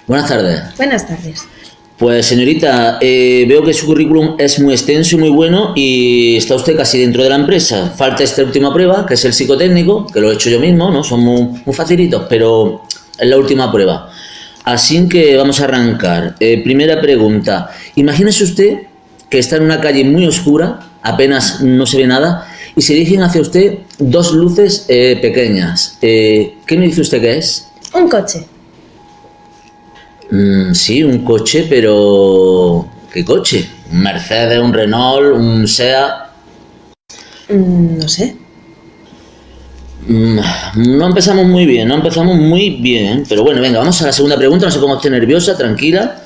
Buenas tardes. Buenas tardes. Pues señorita, veo que su currículum es muy extenso y muy bueno y está usted casi dentro de la empresa. Falta esta última prueba, que es el psicotécnico, que lo he hecho yo mismo, ¿no? Son muy facilitos, pero es la última prueba. Así que vamos a arrancar. Primera pregunta. Imagínese usted que está en una calle muy oscura, apenas no se ve nada, y se dirigen hacia usted dos luces pequeñas. ¿Qué me dice usted que es? Un coche. Sí, un coche, pero... ¿qué coche? ¿Un Mercedes, un Renault, un SEAT? No sé. No empezamos muy bien, pero bueno, venga, vamos a la segunda pregunta, no se ponga usted nerviosa, tranquila.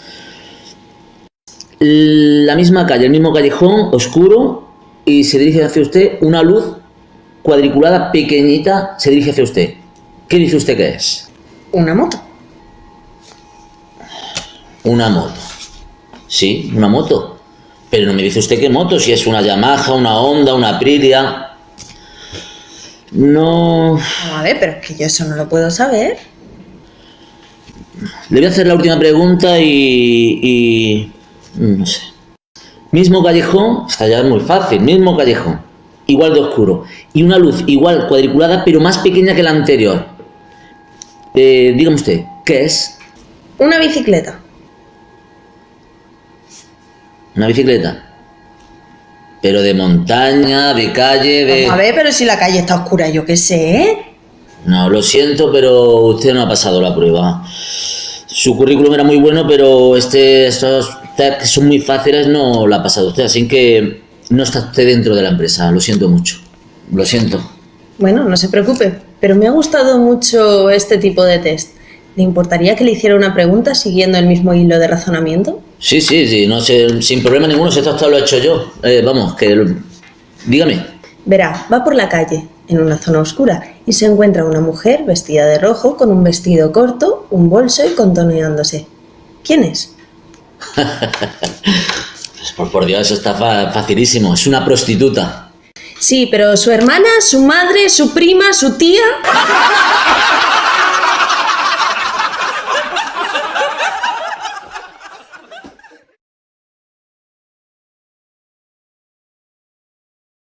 La misma calle, el mismo callejón, oscuro, y se dirige hacia usted una luz cuadriculada pequeñita, se dirige hacia usted. ¿Qué dice usted que es? Una moto. Una moto. Sí, una moto. Pero no me dice usted qué moto, si es una Yamaha, una Honda, una Aprilia. No... A ver, pero es que yo eso no lo puedo saber. Le voy a hacer la última pregunta y... no sé. Mismo callejón, está ya muy fácil, mismo callejón, igual de oscuro. Y una luz igual cuadriculada, pero más pequeña que la anterior. Dígame usted, ¿qué es? Una bicicleta. ¿Una bicicleta? Pero de montaña, de calle, de... Vamos a ver, pero si la calle está oscura, yo qué sé, ¿eh? No, lo siento, pero usted no ha pasado la prueba. Su currículum era muy bueno, pero estos test que son muy fáciles no lo ha pasado usted, así que no está usted dentro de la empresa. Lo siento mucho. Lo siento. Bueno, no se preocupe, pero me ha gustado mucho este tipo de test. ¿Le importaría que le hiciera una pregunta siguiendo el mismo hilo de razonamiento? Sí, no sé, sin problema ninguno, si esto hasta lo he hecho yo. Vamos, dígame. Verá, va por la calle, en una zona oscura, y se encuentra una mujer vestida de rojo con un vestido corto, un bolso y contoneándose. ¿Quién es? Pues por Dios, eso está facilísimo. Es una prostituta. Sí, pero su hermana, su madre, su prima, su tía...